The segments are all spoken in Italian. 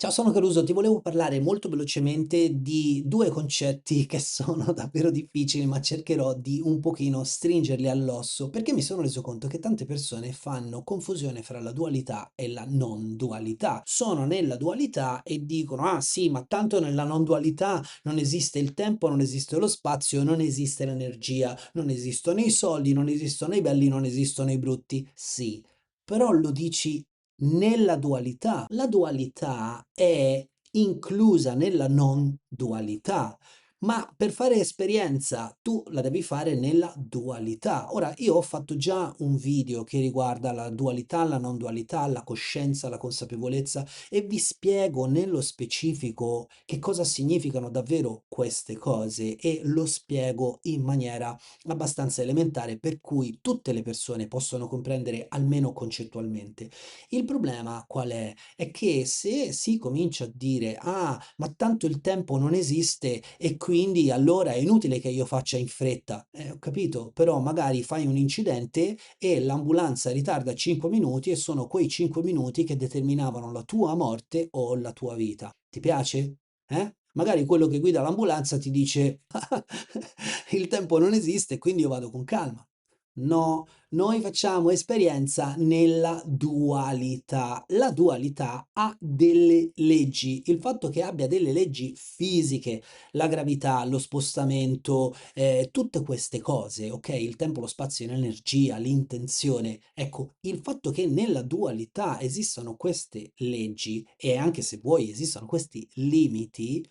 Ciao, sono Caruso, ti volevo parlare molto velocemente di due concetti che sono davvero difficili, ma cercherò di un pochino stringerli all'osso, perché mi sono reso conto che tante persone fanno confusione fra la dualità e la non dualità. Sono nella dualità e dicono: ah sì, ma tanto nella non dualità non esiste il tempo, non esiste lo spazio, non esiste l'energia, non esistono i soldi, non esistono i belli, non esistono i brutti. Sì, però lo dici nella dualità. La dualità è inclusa nella non dualità, ma per fare esperienza tu la devi fare nella dualità. Ora, io ho fatto già un video che riguarda la dualità, la non dualità, la coscienza, la consapevolezza e vi spiego nello specifico che cosa significano davvero queste cose e lo spiego in maniera abbastanza elementare per cui tutte le persone possono comprendere almeno concettualmente. Il problema qual è? È che se si comincia a dire: "Ah, ma tanto il tempo non esiste e quindi allora è inutile che io faccia in fretta". Ho capito, però magari fai un incidente e l'ambulanza ritarda 5 minuti e sono quei 5 minuti che determinavano la tua morte o la tua vita. Ti piace? Magari quello che guida l'ambulanza ti dice: "Il tempo non esiste, quindi io vado con calma". No, noi facciamo esperienza nella dualità. La dualità ha delle leggi. Il fatto che abbia delle leggi fisiche, la gravità, lo spostamento, tutte queste cose, okay, il tempo, lo spazio, l'energia, l'intenzione. Ecco, il fatto che nella dualità esistano queste leggi e anche se vuoi esistano questi limiti,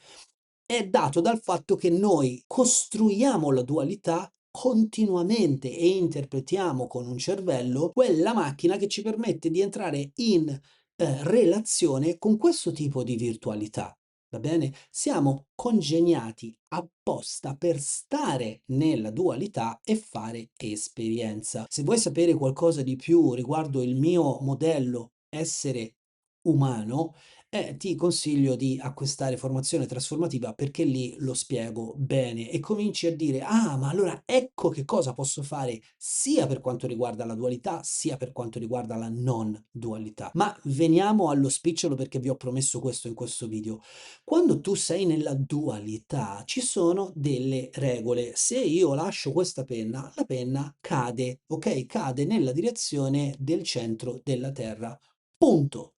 è dato dal fatto che noi costruiamo la dualità continuamente e interpretiamo con un cervello quella macchina che ci permette di entrare in relazione con questo tipo di virtualità. Va bene? Siamo congegnati apposta per stare nella dualità e fare esperienza. Se vuoi sapere qualcosa di più riguardo il mio modello essere umano, ti consiglio di acquistare formazione trasformativa perché lì lo spiego bene e cominci a dire: "Ah, ma allora ecco che cosa posso fare sia per quanto riguarda la dualità, sia per quanto riguarda la non dualità". Ma veniamo allo spicciolo perché vi ho promesso questo in questo video. Quando tu sei nella dualità ci sono delle regole. Se io lascio questa penna, la penna cade, okay, cade nella direzione del centro della terra. Punto.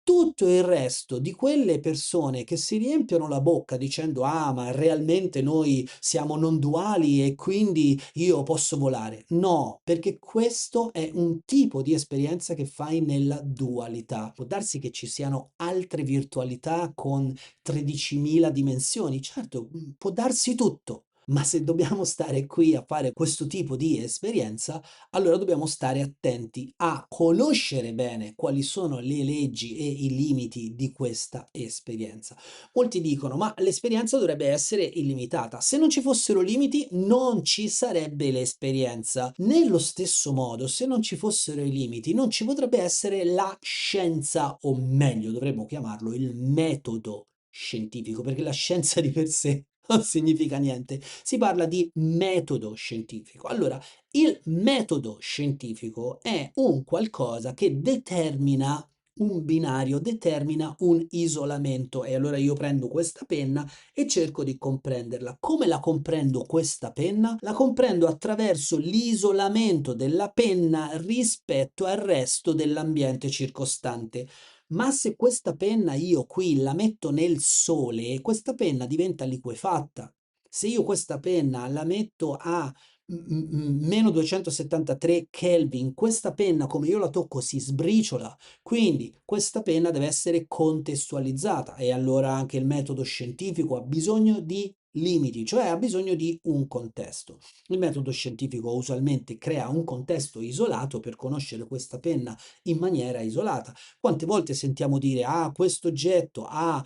Tutto il resto di quelle persone che si riempiono la bocca dicendo: "Ah, ma realmente noi siamo non duali e quindi io posso volare". No, perché questo è un tipo di esperienza che fai nella dualità. Può darsi che ci siano altre virtualità con 13.000 dimensioni, certo, può darsi tutto. Ma se dobbiamo stare qui a fare questo tipo di esperienza, allora dobbiamo stare attenti a conoscere bene quali sono le leggi e i limiti di questa esperienza. Molti dicono: "Ma l'esperienza dovrebbe essere illimitata". Se non ci fossero limiti, non ci sarebbe l'esperienza. Nello stesso modo, se non ci fossero i limiti, non ci potrebbe essere la scienza, o meglio, dovremmo chiamarlo il metodo scientifico, perché la scienza di per sé non significa niente. Si parla di metodo scientifico. Allora, il metodo scientifico è un qualcosa che determina un binario, determina un isolamento e allora io prendo questa penna e cerco di comprenderla. Come la comprendo questa penna? La comprendo attraverso l'isolamento della penna rispetto al resto dell'ambiente circostante. Ma se questa penna io qui la metto nel sole, questa penna diventa liquefatta. Se io questa penna la metto a meno 273 Kelvin, questa penna come io la tocco si sbriciola, quindi questa penna deve essere contestualizzata e allora anche il metodo scientifico ha bisogno di limiti, cioè ha bisogno di un contesto. Il metodo scientifico usualmente crea un contesto isolato per conoscere questa penna in maniera isolata. Quante volte sentiamo dire: "Ah, questo oggetto ha,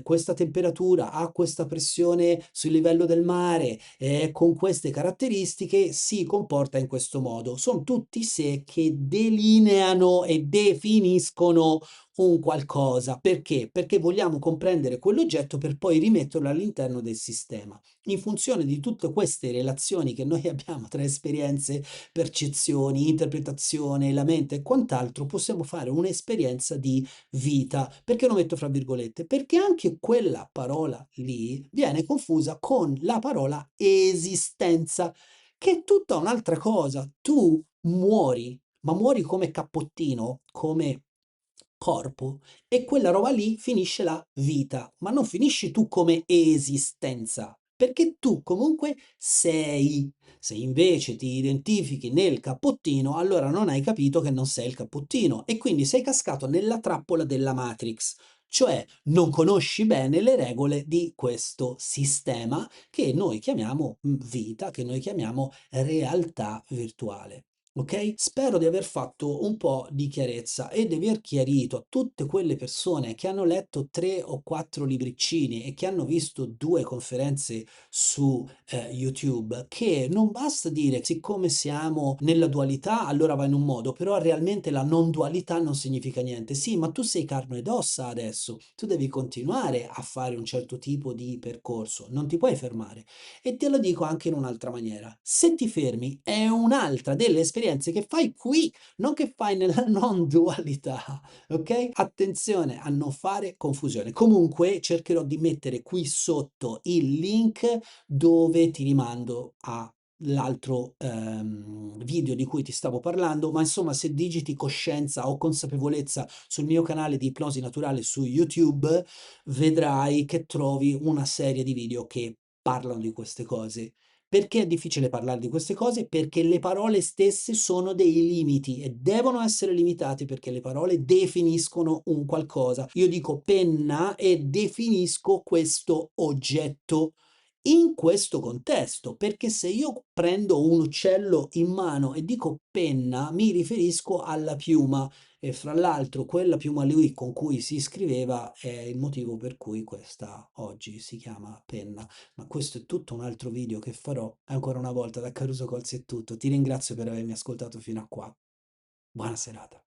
questa temperatura, ha questa pressione sul livello del mare, con queste caratteristiche si comporta in questo modo". Son tutti se che delineano e definiscono un qualcosa. Perché? Perché vogliamo comprendere quell'oggetto per poi rimetterlo all'interno del sistema. In funzione di tutte queste relazioni che noi abbiamo tra esperienze, percezioni, interpretazione, la mente e quant'altro, possiamo fare un'esperienza di vita. Perché lo metto fra virgolette? Perché anche quella parola lì viene confusa con la parola esistenza, che è tutta un'altra cosa. Tu muori, ma muori come cappottino, come corpo, e quella roba lì finisce la vita, ma non finisci tu come esistenza, perché tu comunque sei. Se invece ti identifichi nel cappottino, allora non hai capito che non sei il cappottino e quindi sei cascato nella trappola della Matrix, cioè non conosci bene le regole di questo sistema che noi chiamiamo vita, che noi chiamiamo realtà virtuale. Ok? Spero di aver fatto un po' di chiarezza e di aver chiarito a tutte quelle persone che hanno letto 3 o 4 libriccini e che hanno visto 2 conferenze su YouTube, che non basta dire siccome siamo nella dualità allora va in un modo, però realmente la non dualità non significa niente. Sì, ma tu sei carne ed ossa adesso, tu devi continuare a fare un certo tipo di percorso, non ti puoi fermare. E te lo dico anche in un'altra maniera: se ti fermi è un'altra delle esperienze che fai qui, non che fai nella non dualità, ok? Attenzione a non fare confusione. Comunque cercherò di mettere qui sotto il link dove ti rimando a l'altro video di cui ti stavo parlando, ma insomma se digiti coscienza o consapevolezza sul mio canale di ipnosi naturale su YouTube, vedrai che trovi una serie di video che parlano di queste cose. Perché è difficile parlare di queste cose? Perché le parole stesse sono dei limiti e devono essere limitate perché le parole definiscono un qualcosa. Io dico penna e definisco questo oggetto in questo contesto, perché se io prendo un uccello in mano e dico penna, mi riferisco alla piuma e fra l'altro quella piuma lui con cui si scriveva è il motivo per cui questa oggi si chiama penna. Ma questo è tutto un altro video che farò. Ancora una volta da Caruso Colzi è tutto. Ti ringrazio per avermi ascoltato fino a qua. Buona serata.